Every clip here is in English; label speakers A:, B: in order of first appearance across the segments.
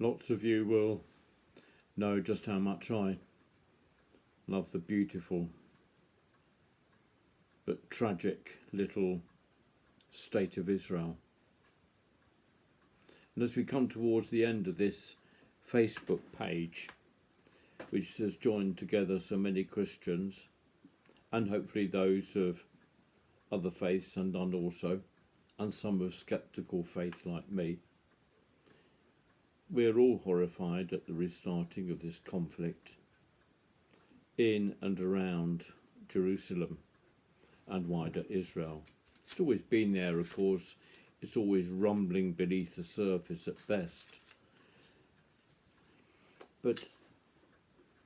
A: Lots of you will know just how much I love the beautiful but tragic little state of Israel. And as we come towards the end of this Facebook page, which has joined together so many Christians and hopefully those of other faiths and also, and some of sceptical faith like me, we are all horrified at the restarting of this conflict in and around Jerusalem and wider Israel. It's always been there, of course. It's always rumbling beneath the surface at best. But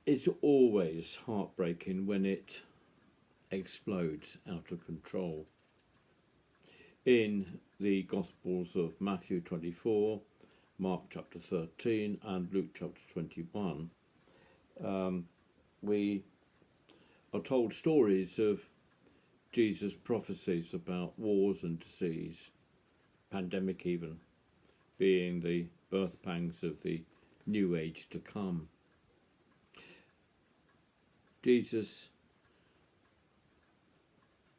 A: it's always heartbreaking when it explodes out of control. In the Gospels of Matthew 24, Mark chapter 13 and Luke chapter 21, we are told stories of Jesus' prophecies about wars and disease, pandemic even, being the birth pangs of the new age to come. Jesus,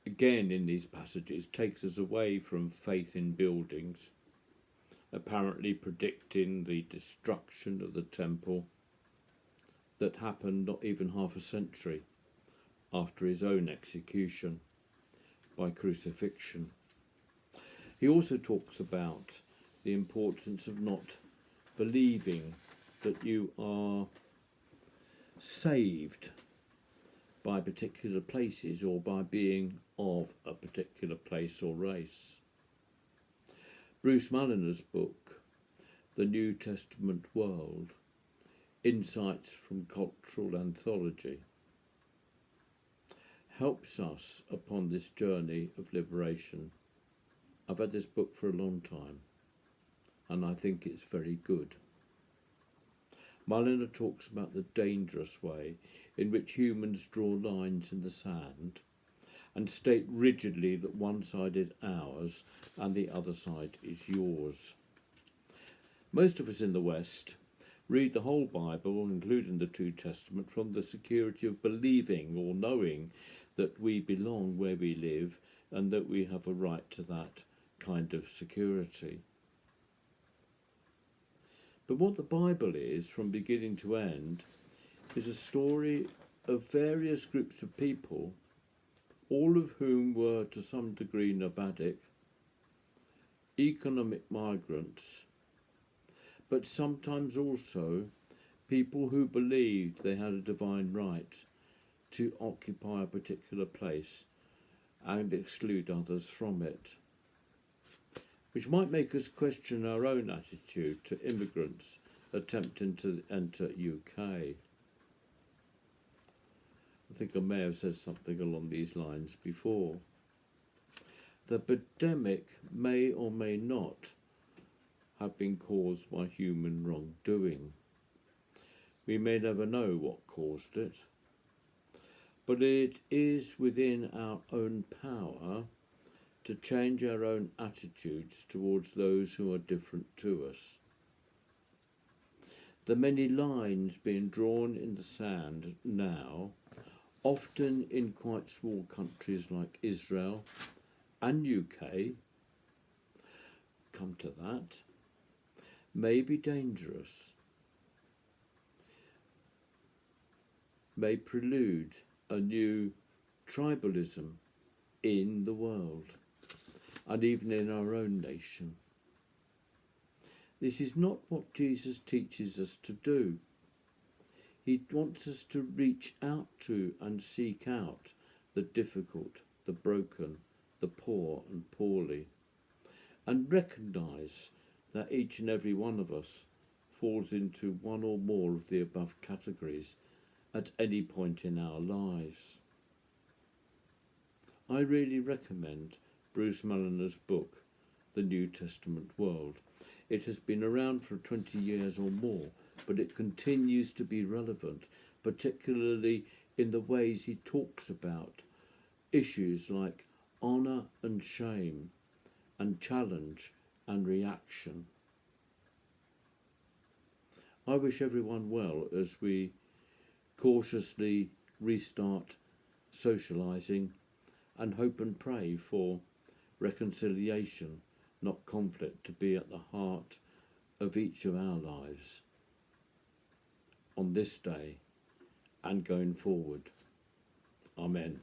A: again in these passages, takes us away from faith in buildings, apparently predicting the destruction of the temple that happened not even half a century after his own execution by crucifixion. He also talks about the importance of not believing that you are saved by particular places or by being of a particular place or race. Bruce Malliner's book, The New Testament World, Insights from Cultural Anthology, helps us upon this journey of liberation. I've had this book for a long time, and I think it's very good. Malliner talks about the dangerous way in which humans draw lines in the sand and state rigidly that one side is ours and the other side is yours. Most of us in the West read the whole Bible, including the New Testament, from the security of believing or knowing that we belong where we live and that we have a right to that kind of security. But what the Bible is, from beginning to end, is a story of various groups of people, all of whom were to some degree nomadic, economic migrants, but sometimes also people who believed they had a divine right to occupy a particular place and exclude others from it, which might make us question our own attitude to immigrants attempting to enter UK. I think I may have said something along these lines before. The pandemic may or may not have been caused by human wrongdoing. We may never know what caused it, but it is within our own power to change our own attitudes towards those who are different to us. The many lines being drawn in the sand now, often in quite small countries like Israel and UK, come to that, may be dangerous, may prelude a new tribalism in the world and even in our own nation. This is not what Jesus teaches us to do. He wants us to reach out to and seek out the difficult, the broken, the poor and poorly, and recognise that each and every one of us falls into one or more of the above categories at any point in our lives. I really recommend Bruce Malliner's book, The New Testament World. It has been around for 20 years or more, but it continues to be relevant, particularly in the ways he talks about issues like honour and shame, and challenge and reaction. I wish everyone well as we cautiously restart socialising, and hope and pray for reconciliation, not conflict, to be at the heart of each of our lives on this day and going forward. Amen.